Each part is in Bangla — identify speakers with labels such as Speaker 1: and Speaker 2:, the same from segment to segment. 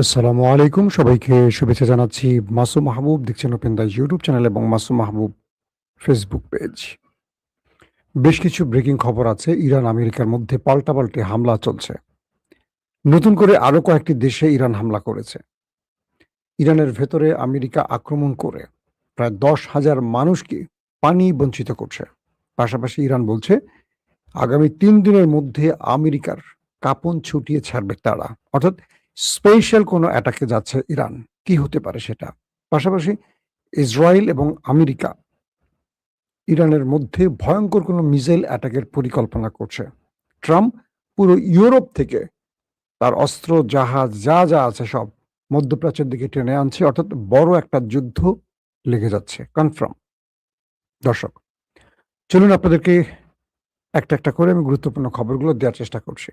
Speaker 1: আসসালামু আলাইকুম। সবাইকে শুভেচ্ছা জানাচ্ছি। মাসুম মাহবুব দেখছেন ওপেন দ্য ইউটিউব চ্যানেল এবং মাসুম মাহবুব ফেসবুক পেজ। বেশ কিছু ব্রেকিং খবর আছে। ইরান আমেরিকার মধ্যে পাল্টাপাল্টি হামলা চলছে। নতুন করে আরো কয়েকটি দেশে ইরান হামলা করেছে। ইরানের ভেতরে আমেরিকা আক্রমণ করে প্রায় ১০,০০০ মানুষকে পানি বঞ্চিত করছে। পাশাপাশি ইরান বলছে আগামী ৩ দিনের মধ্যে আমেরিকার কাঁপন ছুটিয়ে ছাড়বে তারা। অর্থাৎ স্পেশাল কোনো অ্যাটাকে যাচ্ছে ইরান। কি হতে পারে সেটা? পাশাপাশি ইসরায়েল এবং আমেরিকা ইরানের মধ্যে ভয়ঙ্কর কোনো মিসাইল অ্যাটাকের পরিকল্পনা করছে। ট্রাম্প পুরো ইউরোপ থেকে তার অস্ত্র, জাহাজ যা আছে সব মধ্যপ্রাচ্যের দিকে টেনে আনছে। অর্থাৎ বড় একটা যুদ্ধ লেগে যাচ্ছে। কনফার্ম। দর্শক, চলুন আপনাদেরকে একটা করে আমি গুরুত্বপূর্ণ খবরগুলো দেওয়ার চেষ্টা করছি।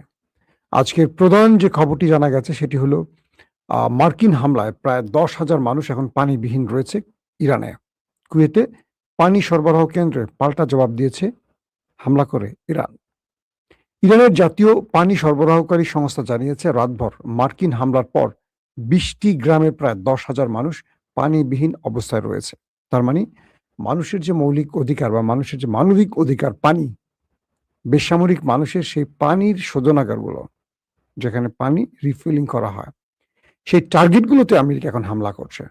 Speaker 1: আজকের প্রধান যে খবরটি জানা গেছে সেটি হলো মার্কিন হামলায় প্রায় ১০,০০০ মানুষ এখন পানিবিহীন রয়েছে ইরানে। কুয়েতে পানি সরবরাহ কেন্দ্রে পাল্টা জবাব দিয়েছে হামলা করে ইরান। ইরানের জাতীয় পানি সরবরাহকারী সংস্থা জানিয়েছে রাতভর মার্কিন হামলার পর ২০টি গ্রামে প্রায় ১০,০০০ মানুষ পানিবিহীন অবস্থায় রয়েছে। তার মানে মানুষের যে মৌলিক অধিকার বা মানুষের যে মানবিক অধিকার পানি, বেসামরিক মানুষের সেই পানির শোধনাগারগুলো যেখানে পানি রিফিলিং করা হয়, সেই টার্গেটগুলোতে আমেরিকা এখন হামলা করছে।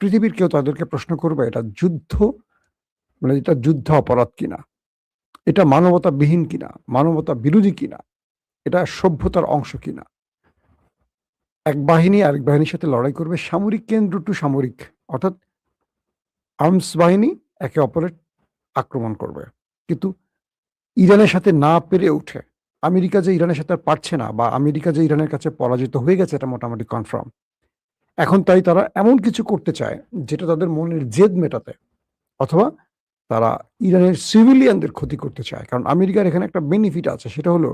Speaker 1: পৃথিবীর কেউ তাদেরকে প্রশ্ন করবে এটা যুদ্ধ, মানে এটা যুদ্ধ অপরাধ কিনা? এটা মানবতাবিহীন কিনা? মানবতা বিরোধী কিনা? এটা সভ্যতার অংশ কিনা? এক বাহিনী আরেক বাহিনীর সাথে লড়াই করবে, সামরিক কেন্দ্র টু সামরিক, অর্থাৎ আর্মস বাহিনী একে অপরের আক্রমণ করবে। কিন্তু ইরানের সাথে না পেরে উঠে আমেরিকা যে ইরানের সাথে আর পারছে না বা আমেরিকা যে ইরানের কাছে পরাজিত হয়ে গেছে এটা মোটামুটি কনফার্ম। এখন তাই তারা এমন কিছু করতে চায় যেটা তাদের মনের জেদ মেটাতে, অথবা তারা ইরানের সিভিলিয়ানদের ক্ষতি করতে চায়। কারণ আমেরিকার এখানে একটা বেনিফিট আছে, সেটা হলো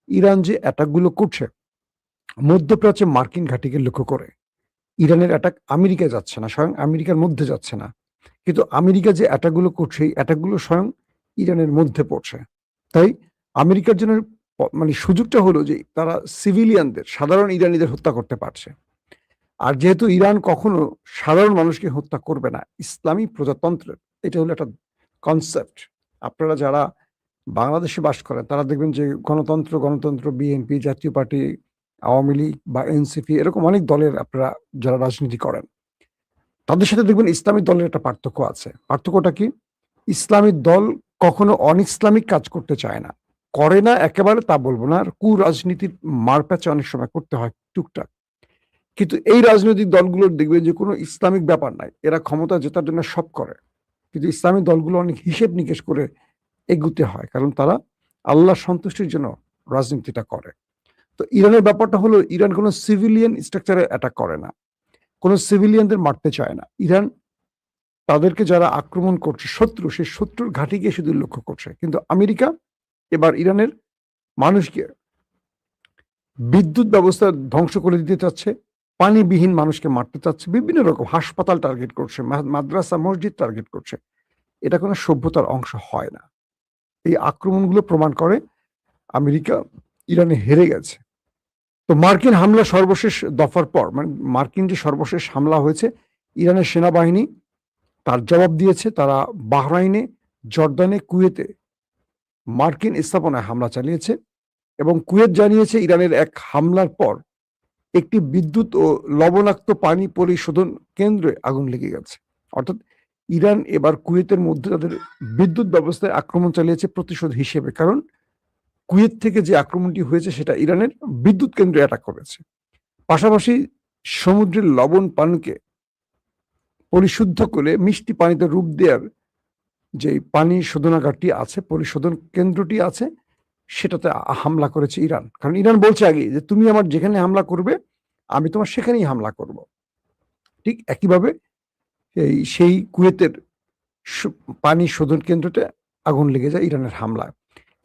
Speaker 1: ইরান যে অ্যাটাকগুলো করছে মধ্যপ্রাচ্যে মার্কিন ঘাঁটিকে লক্ষ্য করে। ইরানের অ্যাটাক আমেরিকায় যাচ্ছে না, স্বয়ং আমেরিকার মধ্যে যাচ্ছে না। কিন্তু আমেরিকা যে অ্যাটাকগুলো করছে এই অ্যাটাকগুলো স্বয়ং ইরানের মধ্যে পড়ছে। তাই আমেরিকার জন্য মানে সুযোগটা হলো যে তারা সিভিলিয়ানদের, সাধারণ ইরানিদের হত্যা করতে পারছে। আর যেহেতু ইরান কখনো সাধারণ মানুষকে হত্যা করবে না, ইসলামী প্রজাতন্ত্রের এটা হলো একটা কনসেপ্ট। আপনারা যারা বাংলাদেশে বাস করেন তারা দেখবেন যে গণতন্ত্র বিএনপি, জাতীয় পার্টি, আওয়ামী লীগ বা এনসিপি এরকম অনেক দলের আপনারা যারা রাজনীতি করেন, তাদের সাথে দেখবেন ইসলামী দলের একটা পার্থক্য আছে। পার্থক্যটা কি? ইসলামী দল কখনো অন-ইসলামিক কাজ করতে চায় না। করে না একেবারে তা বলব না। আর কুরাজনীতির মারপ্যাঁচে অনেক সময় করতে হয় টুকটাক। কিন্তু এই রাজনৈতিক দলগুলোর দেখবেন যে কোনো ইসলামিক ব্যাপার নাই। এরা ক্ষমতা জেতার জন্য সব করে। কিন্তু ইসলামী দলগুলো অনেক হিসেব নিকেশ করে এগুতে হয়। কারণ তারা আল্লাহর সন্তুষ্টির জন্য রাজনীতিটা করে। তো ইরানের ব্যাপারটা হলো ইরান কোনো সিভিলিয়ান স্ট্রাকচারে অ্যাটাক করে না। কোনো সিভিলিয়ানদের মারতে চায় না। ইরান তাদেরকে যারা আক্রমণ করছে শত্রু, সেই শত্রুর ঘাঁটিকে শুধু লক্ষ্য করছে। কিন্তু আমেরিকা এবার ইরানের মানুষকে বিদ্যুৎ ব্যবস্থা ধ্বংস করে দিতে চাচ্ছে, পানিবিহীন মানুষকে মারতে চাচ্ছে, বিভিন্ন রকম হাসপাতাল টার্গেট করছে, মাদ্রাসা, মসজিদ টার্গেট করছে। এটা কোনো সভ্যতার অংশ হয় না। এই আক্রমণগুলো প্রমাণ করে আমেরিকা ইরানে হেরে গেছে। তো মার্কিন হামলা সর্বশেষ দফার পর, মানে মার্কিন যে সর্বশেষ হামলা হয়েছে, ইরানের সেনাবাহিনী তার জবাব দিয়েছে। তারা বাহরাইনে, জর্দানে, কুয়েতে মার্কিন স্থাপনায় হামলা চালিয়েছে এবং কুয়েত জানিয়েছে ইরানের এক হামলার পর একটি বিদ্যুৎ ও লবণাক্ত পানি পরিশোধন কেন্দ্রে আগুন লেগে গেছে। অর্থাৎ ইরান এবার কুয়েতের মধ্যে তাদের বিদ্যুৎ ব্যবস্থায় আক্রমণ চালিয়েছে প্রতিশোধ হিসেবে। কারণ কুয়েত থেকে যে আক্রমণটি হয়েছে সেটা ইরানের বিদ্যুৎ কেন্দ্রে অ্যাটাক করেছে। পাশাপাশি সমুদ্রের লবণ পানিকে পরিশুদ্ধ করে মিষ্টি পানিতে রূপ দেওয়ার যে পানি শোধনাগারটি আছে, পরিশোধন কেন্দ্রটি আছে, সেটাতে হামলা করেছে ইরান। কারণ ইরান বলছে আগে যে তুমি আমার যেখানে হামলা করবে আমি তোমার সেখানেই হামলা করব। ঠিক একইভাবে সেই কুয়েতের পানি শোধন কেন্দ্রতে আগুন লেগে যায় ইরানের হামলায়।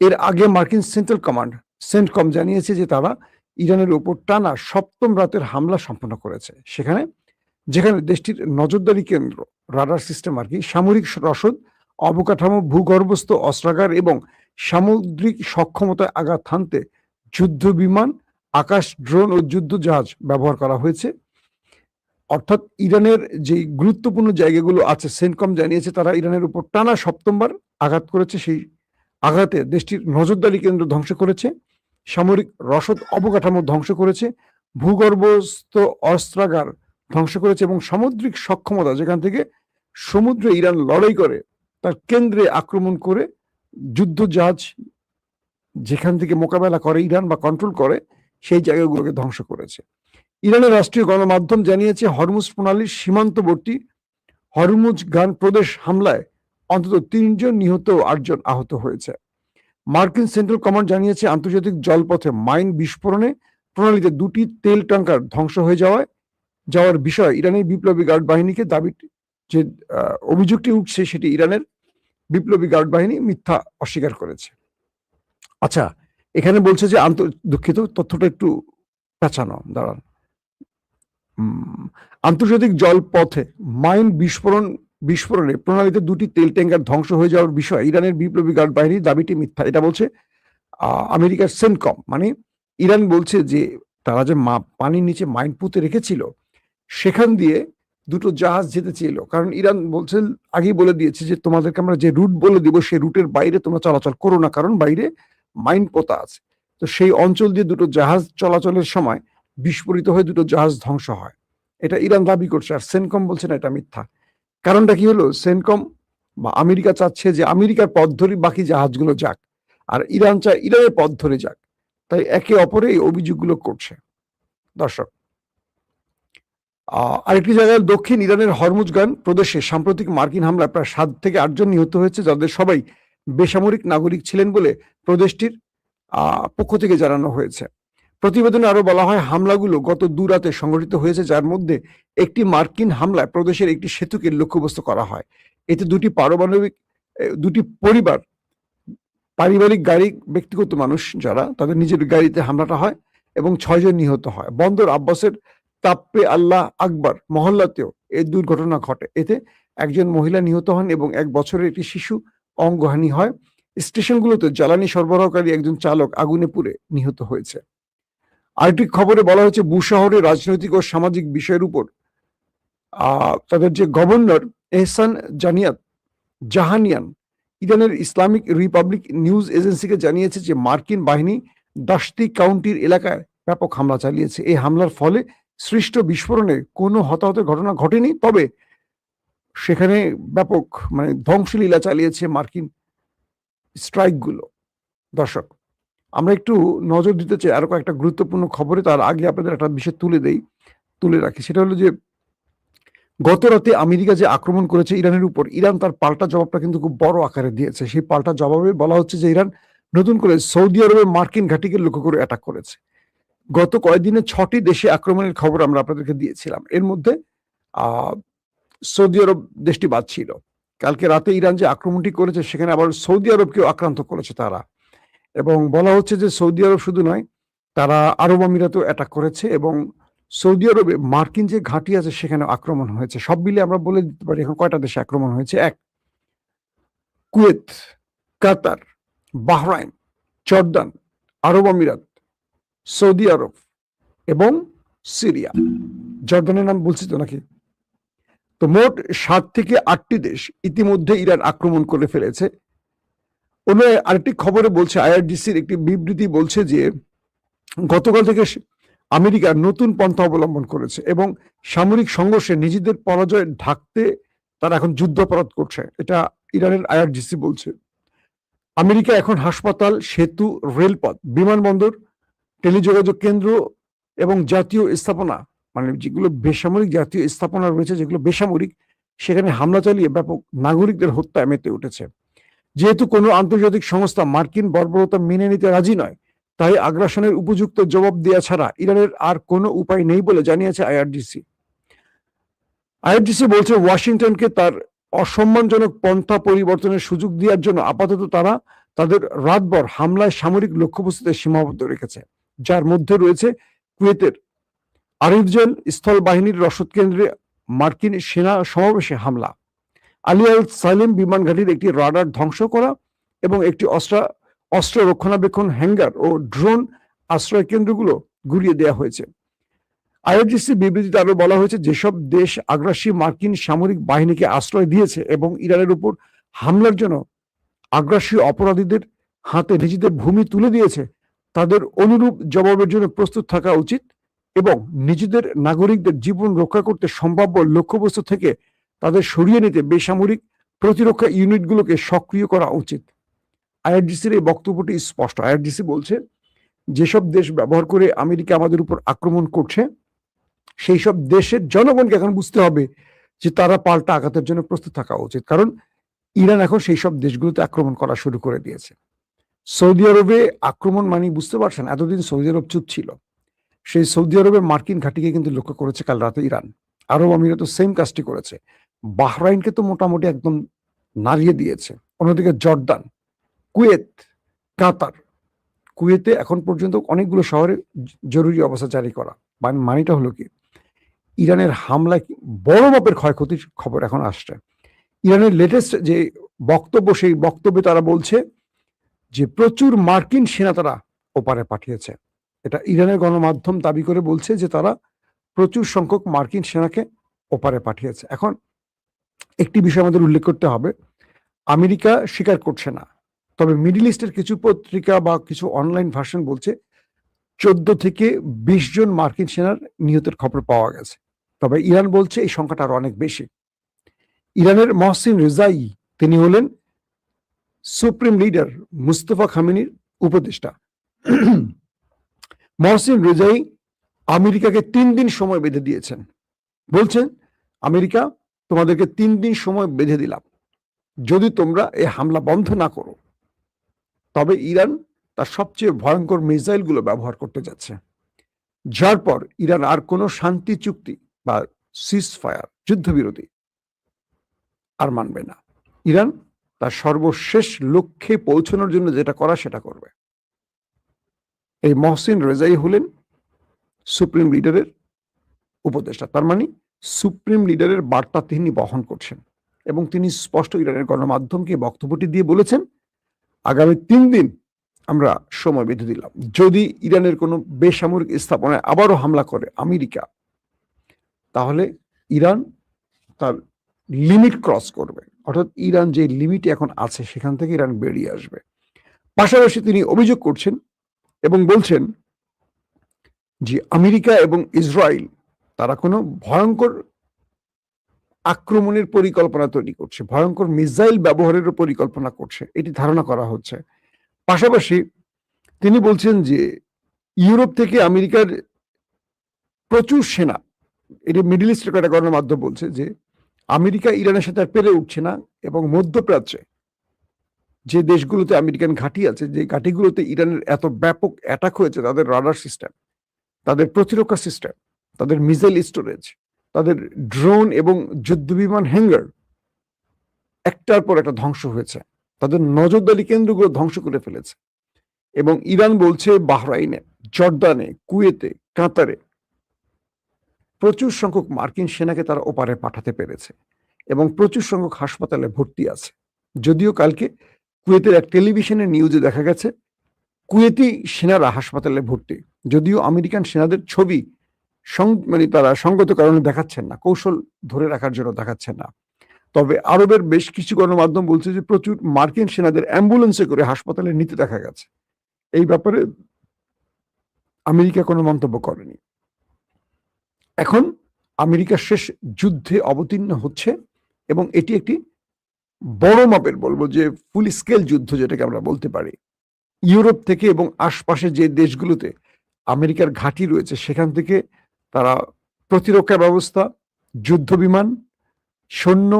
Speaker 1: এর আগে মার্কিন সেন্ট্রাল কমান্ড সেন্টকম জানিয়েছে যে তারা ইরানের উপর টানা ৭ম রাতের হামলা সম্পন্ন করেছে। যেখানে দেশটির নজরদারি কেন্দ্র, রাডার সিস্টেম আর কি, সামরিক রসদ, অবকাঠামো, ভূগর্ভস্থ অস্ত্রাগার এবং সামুদ্রিক সক্ষমতায় আঘাত হানতে যুদ্ধ বিমান আকাশ ড্রোন ও যুদ্ধ জাহাজ ব্যবহার করা হয়েছে। অর্থাৎ ইরানের যে গুরুত্বপূর্ণ জায়গাগুলো আছে, সেন্টকম জানিয়েছে তারা ইরানের উপর টানা সপ্তমবার আঘাত করেছে। সেই আঘাতে দেশটির নজরদারি কেন্দ্র ধ্বংস করেছে, সামরিক রসদ অবকাঠামো ধ্বংস করেছে, ভূগর্ভস্থ অস্ত্রাগার ধ্বংস করেছে এবং সামুদ্রিক সক্ষমতা, যেখান থেকে সমুদ্রে ইরান লড়াই করে, তার কেন্দ্রে আক্রমণ করে যুদ্ধ জাহাজ যেখান থেকে মোকাবেলা করে ইরান বা কন্ট্রোল করে, সেই জায়গাগুলোকে ধ্বংস করেছে। ইরানের রাষ্ট্রীয় গণমাধ্যম জানিয়েছে হরমুজ প্রণালীর সীমান্তবর্তী হরমুজগান প্রদেশ হামলায় অন্তত 3 জন নিহত ও 8 জন আহত হয়েছে। মার্কিন সেন্ট্রাল কমান্ড জানিয়েছে আন্তর্জাতিক জলপথে মাইন বিস্ফোরণে প্রণালীতে 2টি তেল ট্যাঙ্কার ধ্বংস হয়ে যাওয়ার বিষয়ে ইরানের বিপ্লবী গার্ড বাহিনীকে দাবি, যে অভিযোগটি উঠছে সেটি ইরানের বিপ্লবী গার্ড বাহিনী মিথ্যা অস্বীকার করেছে। আচ্ছা, এখানে বলছে যে দুঃখিত, তথ্যটা একটু পেঁচানো, দাঁড়ান। আন্তর্জাতিক জলপথে মাইন বিস্ফোরণে প্রণালীতে 2টি তেল ট্যাঙ্কার ধ্বংস হয়ে যাওয়ার বিষয়ে ইরানের বিপ্লবী গার্ড বাহিনীর দাবিটি মিথ্যা, এটা বলছে আমেরিকার সেন্টকম। মানে ইরান বলছে যে তারা যে পানির নিচে মাইন পুঁতে রেখেছিল, সেখান দিয়ে 2টো জাহাজ যেতে চেয়েছিল, কারণ ইরান বলছে, আগেই বলে দিয়েছে যে তোমাদেরকে আমরা যে রুট বলে দিব সেই রুটের বাইরে তোমরা চলাচল করো না, কারণ বাইরে মাইন পোতা আছে। তো সেই অঞ্চল দিয়ে 2টো জাহাজ চলাচলের সময় বিস্ফোরিত হয়ে 2টো জাহাজ ধ্বংস হয়, এটা ইরান দাবি করছে। আর সেন্টকম বলছে না এটা মিথ্যা। কারণটা কি হলো, সেন্টকম বা আমেরিকা চাচ্ছে যে আমেরিকার পথ ধরে বাকি জাহাজগুলো যাক, আর ইরান চায় ইরানের পথ ধরে যাক, তাই একে অপরে এই অভিযোগগুলো করছে। দর্শক, আরেকটি জায়গায় দক্ষিণ ইরানের হরমুজগান প্রদেশে সাম্প্রতিক মার্কিন হামলায় প্রায় 7 থেকে 8 জন নিহত হয়েছে, যাদের সবাই বেসামরিক নাগরিক ছিলেন বলে প্রদেশটির পক্ষ থেকে জানানো হয়েছে। প্রতিবেদনে আরো বলা হয়, হামলাগুলো গত 2 রাতে সংঘটিত হয়েছে, যার মধ্যে একটি মার্কিন হামলায় প্রদেশের একটি সেতুকে লক্ষ্যবস্তু করা হয়। এতে 2টি পরিবার, পারিবারিক গাড়ি, ব্যক্তিগত মানুষ যারা, তাদের নিজের গাড়িতে হামলাটা হয় এবং 6 জন নিহত হয়। বন্দর আব্বাসের তাপ্পে আল্লাহ আকবর মহল্লাতেও এই দুর্ঘটনা ঘটে। এতে একজন মহিলা নিহত হন এবং 1 বছরের একটি শিশু অঙ্গহানি হয়। স্টেশনগুলোতে জ্বালানি সরবরাহকারী একজন চালক আগুনে পুড়ে নিহত হয়েছে। আরেকটি খবরে বলা হয়েছে, বু শহরে রাজনৈতিক ও সামাজিক বিষয়ের উপর তাদের যে গভর্নর এহসান জাহানিয়ান ইরানের ইসলামিক রিপাবলিক নিউজ এজেন্সিকে জানিয়েছে যে মার্কিন বাহিনী দাশতি কাউন্টির এলাকায় ব্যাপক হামলা চালিয়েছে। এই হামলার ফলে সৃষ্ট বিস্ফোরণে কোনো হতাহতের ঘটনা ঘটেনি, তবে সেখানে ব্যাপক ধ্বংসলীলা চালিয়েছে মার্কিন স্ট্রাইকগুলো। দর্শক, আমরা একটু নজর দিতে চাই আরো কয়েকটা গুরুত্বপূর্ণ খবরে। তার আগে আপনাদের একটা বিষয় তুলে রাখি, সেটা হলো যে গত রাতে আমেরিকা যে আক্রমণ করেছে ইরানের উপর, ইরান তার পাল্টা জবাবটা কিন্তু খুব বড় আকারে দিয়েছে। সেই পাল্টা জবাবে বলা হচ্ছে যে ইরান নতুন করে সৌদি আরবের মার্কিন ঘাঁটিকে লক্ষ্য করে অ্যাটাক করেছে। গত কয়েকদিনে 6টি দেশে আক্রমণের খবর আমরা আপনাদেরকে দিয়েছিলাম, এর মধ্যে সৌদি আরব দেশটি বাদ ছিল। কালকে রাতে ইরান যে আক্রমণটি করেছে, সেখানে আবার সৌদি আরবকেও আক্রান্ত করেছে তারা, এবং বলা হচ্ছে যে সৌদি আরব শুধু নয়, তারা আরব আমিরাতেও অ্যাটাক করেছে এবং সৌদি আরবে মার্কিন যে ঘাঁটি আছে সেখানে আক্রমণ হয়েছে। সব মিলে আমরা বলে দিতে পারি এখন কয়টা দেশে আক্রমণ হয়েছে: 1, কুয়েত, কাতার, বাহরাইন, জর্দান, আরব আমিরাত, সৌদি আরব এবং সিরিয়া। জর্দানের নাম বলছি তো নাকি? তো মোট 7 থেকে 8টি দেশ ইতিমধ্যে ইরান আক্রমণ করে ফেলেছে। অন্য আরেকটি খবরে বলছে, আইআরজিসির একটি বিবৃতি বলছে যে গতকাল থেকে আমেরিকা নতুন পন্থা অবলম্বন করেছে এবং সামরিক সংঘর্ষে নিজেদের পরাজয় ঢাকতে তারা এখন যুদ্ধাপরাধ করছে, এটা ইরানের আইআরজিসি বলছে। আমেরিকা এখন হাসপাতাল, সেতু, রেলপথ, বিমানবন্দর, টেলিযোগাযোগ কেন্দ্র এবং জাতীয় স্থাপনা, যেগুলো বেসামরিক জাতীয় স্থাপনা রয়েছে, যেগুলো বেসামরিক, সেখানে হামলা চালিয়ে ব্যাপক নাগরিকদের হত্যায় মেতে উঠেছে। যেহেতু কোনো আন্তর্জাতিক সংস্থা মার্কিন বর্বরতা মেনে নিতে রাজি নয়, তাই আগ্রাসনের উপযুক্ত জবাব দেওয়া ছাড়া ইরানের আর কোনো উপায় নেই বলে জানিয়েছে আইআরজিসি। আইআরজিসি বলছে, ওয়াশিংটনকে তার অসম্মানজনক পন্থা পরিবর্তনের সুযোগ দেওয়ার জন্য আপাতত তারা তাদের রাতভর হামলায় সামরিক লক্ষ্যবস্তুতে সীমাবদ্ধ রেখেছে, যার মধ্যে রয়েছে কুয়েতের আরিফজান স্থল বাহিনীর রসদ কেন্দ্রে মার্কিন সেনা সমাবেশে হামলা, আলী আল সালিম বিমান ঘাঁটির একটি রাডার ধ্বংস করা এবং একটি অস্ত্র রক্ষণাবেক্ষণ হ্যাঙ্গার ও ড্রোন আশ্রয় কেন্দ্রগুলো গুড়িয়ে দেওয়া হয়েছে। আইআরজিসি বিবৃতিতে আরো বলা হয়েছে, যেসব দেশ আগ্রাসী মার্কিন সামরিক বাহিনীকে আশ্রয় দিয়েছে এবং ইরানের উপর হামলার জন্য আগ্রাসী অপরাধীদের হাতে নিজেদের ভূমি তুলে দিয়েছে, তাদের অনুরূপ জবাবের জন্য প্রস্তুত থাকা উচিত এবং নিজেদের নাগরিকদের জীবন রক্ষা করতে সম্ভাব্য লক্ষ্যবস্তু থেকে তাদের সরিয়ে নিতে বেসামরিক প্রতিরক্ষা ইউনিটগুলোকে সক্রিয় করা উচিত। আইআরজিসির এই বক্তব্যটি স্পষ্ট। আইআরজিসি বলছে, যেসব দেশ ব্যবহার করে আমেরিকা আমাদের উপর আক্রমণ করছে, সেই সব দেশের জনগণকে এখন বুঝতে হবে যে তারা পাল্টা আঘাতের জন্য প্রস্তুত থাকা উচিত, কারণ ইরান এখন সেই সব দেশগুলোতে আক্রমণ করা শুরু করে দিয়েছে। সৌদি আরবে আক্রমণ মানে বুঝতে পারছেন, এতদিন সৌদি আরব চুপ ছিল। সেই সৌদি আরবের মার্কিন ঘাঁটিকে কিন্তু লক্ষ্য করেছে কাল রাতে ইরান। আরব আমিরাত সেম কাজটি করেছে। বাহরাইনকে তো মোটামুটি একদম নাড়িয়ে দিয়েছে। অন্যদিকে জর্দান, কুয়েত, কাতার, কুয়েতে এখন পর্যন্ত অনেকগুলো শহরে জরুরি অবস্থা জারি করা। মানেটা হলো কি, ইরানের হামলায় বড় মাপের ক্ষয়ক্ষতির খবর এখন আসছে। ইরানের লেটেস্ট যে বক্তব্য, সেই বক্তব্যে তারা বলছে যে প্রচুর মার্কিন সেনা তারা ওপারে পাঠিয়েছে। এটা ইরানের গণমাধ্যম দাবি করে বলছে যে তারা প্রচুর সংখ্যক মার্কিন সেনাকে ওপারে পাঠিয়েছে। এখন একটি বিষয় আমাদের উল্লেখ করতে হবে, আমেরিকা স্বীকার করছে না, তবে মিডল ইস্টের কিছু পত্রিকা বা কিছু অনলাইন ভার্সন বলছে 14 থেকে 20 জন মার্কিন সেনার নিহতের খবর পাওয়া গেছে। তবে ইরান বলছে এই সংখ্যাটা আরো অনেক বেশি। ইরানের মহসিন রেজাই, তিনি হলেন সুপ্রিম লিডার মুস্তফা খামেনির উপদেষ্টা। মহসিন রেজাই আমেরিকাকে 3 দিন সময় বেঁধে দিয়েছেন। বলছেন, আমেরিকা, তোমাদেরকে 3 দিন সময় বেঁধে দিলাম, যদি তোমরা এই হামলা বন্ধ না করো তবে ইরান তার সবচেয়ে ভয়ঙ্কর মিসাইলগুলো ব্যবহার করতে যাচ্ছে, যার পর ইরান আর কোনো শান্তি চুক্তি বা সিজ ফায়ার, যুদ্ধবিরতি আর মানবে না। ইরান তার সর্বশেষ লক্ষ্যে পৌঁছানোর জন্য যেটা করা সেটা করবে। এই মহসিন রেজাই হলেন সুপ্রিম লিডারের উপদেষ্টা। তার মানে সুপ্রিম লিডারের বার্তা তিনি বহন করছেন এবং তিনি স্পষ্ট ইরানের গণমাধ্যমকে বক্তব্যটি দিয়ে বলেছেন, আগামী 3 দিন আমরা সময় বেঁধে দিলাম, যদি ইরানের কোনো বেসামরিক স্থাপনায় আবারও হামলা করে আমেরিকা, তাহলে ইরান তার লিমিট ক্রস করবে, অর্থাৎ ইরান যে লিমিটে এখন আছে সেখান থেকে ইরান বেরিয়ে আসবে। পাশাপাশি তিনি অভিযোগ করছেন এবং বলছেন যে আমেরিকা এবং ইসরায়েল তারা কোনো ভয়ঙ্কর আক্রমণের পরিকল্পনা তৈরি করছে, ভয়ঙ্কর মিসাইল ব্যবহারের পরিকল্পনা করছে, এটি ধারণা করা হচ্ছে। পাশাপাশি তিনি বলছেন যে ইউরোপ থেকে আমেরিকার প্রচুর সেনা, এটা মিডল ইস্টের একটা গণমাধ্যম বলছে যে আমেরিকা ইরানের সাথে আর পেরে উঠছে না এবং মধ্যপ্রাচ্যে যে দেশগুলোতে আমেরিকান ঘাঁটি আছে, যে ঘাঁটিগুলোতে ইরানের এত ব্যাপক অ্যাটাক হয়েছে, তাদের রাডার সিস্টেম, তাদের প্রতিরক্ষা সিস্টেম, তাদের মিসাইল স্টোরেজ, তাদের ড্রোন এবং যুদ্ধবিমান হ্যাঙ্গার একটার পর একটা ধ্বংস হয়েছে, তাদের নজরদারি কেন্দ্রগুলো ধ্বংস করে ফেলেছে। এবং ইরান বলছে বাহরাইনে, জর্দানে, কুয়েতে, কাতারে প্রচুর সংখ্যক মার্কিন সেনাকে তারা ওপারে পাঠাতে পেরেছে এবং প্রচুর সংখ্যক হাসপাতালে ভর্তি আছে। যদিও কালকে কুয়েতের এক টেলিভিশনের নিউজে দেখা গেছে কুয়েতি সেনারা হাসপাতালে ভর্তি, যদিও আমেরিকান সেনাদের ছবি মানে তারা সঙ্গত কারণে দেখাচ্ছেন না, কৌশল ধরে রাখার জন্য দেখাচ্ছেন না। তবে আরবের বেশ কিছু গণমাধ্যম বলছে যে প্রচুর মার্কিন সেনাদের অ্যাম্বুলেন্সে করে হাসপাতালে নিতে দেখা গেছে। এই ব্যাপারে আমেরিকা কোনো মন্তব্য করেনি। এখন আমেরিকা শেষ যুদ্ধে অবতীর্ণ হচ্ছে এবং এটি একটি বড় মাপের, বলবো যে ফুল স্কেল যুদ্ধ যেটাকে আমরা বলতে পারি। ইউরোপ থেকে এবং আশপাশে যে দেশগুলোতে আমেরিকার ঘাঁটি রয়েছে সেখান থেকে তারা প্রতিরক্ষা ব্যবস্থা, যুদ্ধ বিমান, সৈন্য,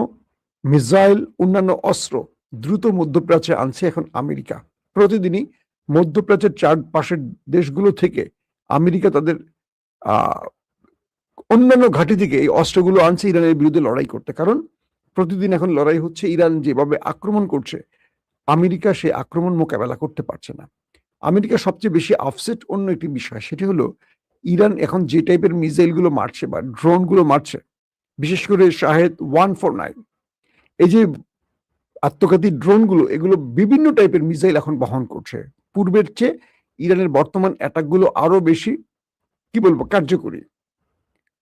Speaker 1: মিসাইল, অন্যান্য অস্ত্র দ্রুত মধ্যপ্রাচ্যে আনছে এখন আমেরিকা। প্রতিদিনই মধ্যপ্রাচ্যের চারপাশের দেশগুলো থেকে আমেরিকা তাদের অন্যান্য ঘাঁটি থেকে এই অস্ত্রগুলো আনছে ইরানের বিরুদ্ধে লড়াই করতে, কারণ প্রতিদিন এখন লড়াই হচ্ছে। ইরান যেভাবে আক্রমণ করছে, আমেরিকা সেই আক্রমণ মোকাবেলা করতে পারছে না। আমেরিকা সবচেয়ে বেশি আপসেট অন্য একটি বিষয়, সেটি হলো ইরান এখন যে টাইপের মিসাইলগুলো মারছে বা ড্রোনগুলো মারছে, বিশেষ করে শাহেদ 149, এই যে আত্মঘাতী ড্রোনগুলো, এগুলো বিভিন্ন টাইপের মিসাইল এখন বহন করছে। পূর্বের চেয়ে ইরানের বর্তমান অ্যাটাকগুলো আরো বেশি কি বলবো, কার্যকরী।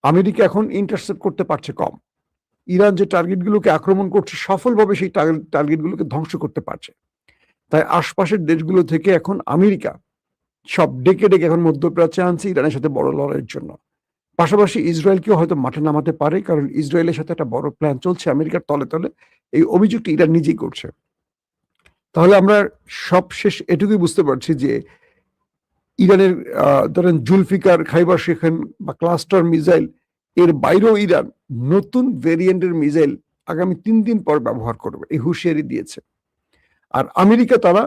Speaker 1: আমেরিকা এখন ইন্টারসেপ্ট করতে পারছে কম। ইরান যে টার্গেটগুলোকে আক্রমণ করছে সফলভাবে সেই টার্গেটগুলোকে ধ্বংস করতে পারছে। তাই আশপাশের দেশগুলো থেকে এখন আমেরিকা সব ডেকে ডেকে এখন মধ্যপ্রাচ্যে আনছে ইরানের সাথে বড় লড়াইয়ের জন্য। পাশাপাশি ইসরায়েলকেও হয়তো মাঠে নামাতে পারে, কারণ ইসরায়েলের সাথে একটা বড় প্ল্যান চলছে আমেরিকার তলে তলে। এই অভিযোগটি ইরান নিজেই করছে। তাহলে আমরা সবশেষ এটুকুই বুঝতে পারছি যে ইরানের ধরেন জুলফিকার, খাইবার শেখান বা ক্লাস্টার মিসাইল এর বাইরেও ইরান নতুন ভেরিয়েন্টের মিসাইল আগামী 3 দিন পর ব্যবহার করবে, এই হুঁশিয়ারি দিয়েছে। আর আমেরিকা তারা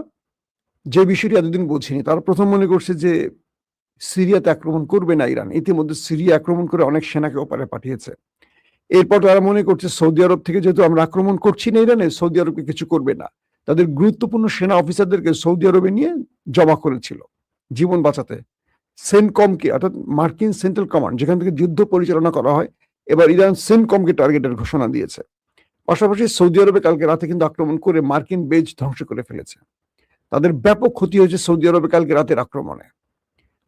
Speaker 1: যে বিষয়টি এতদিন বোঝেনি, তারা প্রথম মনে করছে যে সিরিয়াতে আক্রমণ করবে না ইরান। ইতিমধ্যে সিরিয়া আক্রমণ করে অনেক সেনাকে ওপারে পাঠিয়েছে। এরপর তারা মনে করছে সৌদি আরব থেকে যেহেতু আমরা আক্রমণ করছি না ইরানে, সৌদি আরবকে কিছু করবে না। তাদের গুরুত্বপূর্ণ সেনা অফিসারদেরকে সৌদি আরবে নিয়ে জমা করেছিল জীবন বাঁচাতে। সেনকমকে, অর্থাৎ মার্কিন সেন্ট্রাল কমান্ড যেখান থেকে যুদ্ধ পরিচালনা করা হয়, এবার ইরান সেনকমকে টার্গেটের ঘোষণা দিয়েছে। পাশাপাশি সৌদি আরবে কালকে রাতে কিন্তু আক্রমণ করে মার্কিন বেজ ধ্বংস করে ফেলেছে। তাদের ব্যাপক ক্ষতি হয়েছে সৌদি আরবে কালকে রাতের আক্রমণে।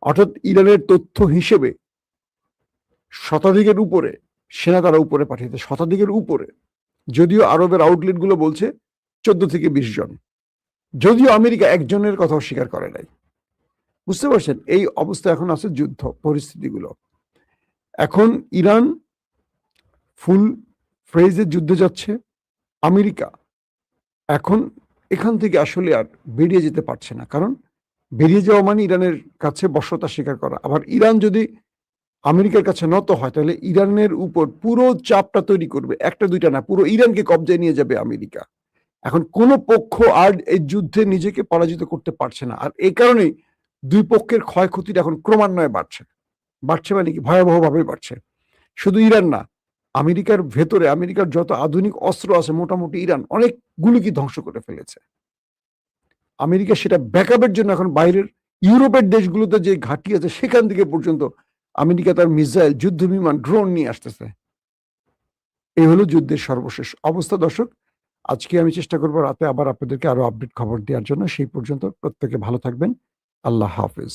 Speaker 1: অর্থাৎ ইরানের তথ্য হিসেবে শতাধিকের উপরে সেনা তারা উপরে পাঠিয়েছে, শতাধিকের উপরে। যদিও আরবের আউটলেট গুলো বলছে 14 থেকে 20 জন, যদিও আমেরিকা একজনের কথাও স্বীকার করে নাই। বুঝতে পারছেন এই অবস্থা এখন আছে যুদ্ধ পরিস্থিতিগুলো। এখন ইরান ফুল ফ্রেজে যুদ্ধে যাচ্ছে। আমেরিকা এখন এখান থেকে আসলে আর বেরিয়ে যেতে পারছে না, কারণ বেরিয়ে যাওয়া মানে ইরানের কাছে বশ্যতা স্বীকার করা। আবার ইরান যদি আমেরিকার কাছে নত হয় তাহলে ইরানের উপর পুরো চাপটা তৈরি করবে, একটা দুইটা না, পুরো ইরানকে কবজায় নিয়ে যাবে আমেরিকা। এখন কোন পক্ষ আর এই যুদ্ধে নিজেকে পরাজিত করতে পারছে না, আর এই কারণেই দুই পক্ষের ক্ষয়ক্ষতিটা এখন ক্রমান্বয়ে বাড়ছে। বাড়ছে মানে কি, ভয়াবহভাবে বাড়ছে। শুধু ইরান না, আমেরিকার ভেতরে আমেরিকার যত আধুনিক অস্ত্র আছে মোটামুটি ইরান অনেকগুলোকে ধ্বংস করে ফেলেছে। আমেরিকা সেটা ব্যাকআপের জন্য এখন বাইরের ইউরোপের দেশগুলোতে যে ঘাঁটি আছে সেখান থেকে পর্যন্ত আমেরিকা তার মিসাইল, যুদ্ধ বিমান, ড্রোন নিয়ে আসতেছে। এই হলো যুদ্ধের সর্বশেষ অবস্থা। দর্শক, আজকে আমি চেষ্টা করব রাতে আবার আপনাদেরকে আরো আপডেট খবর দেওয়ার জন্য। সেই পর্যন্ত প্রত্যেকে ভালো থাকবেন। আল্লাহ হাফেজ।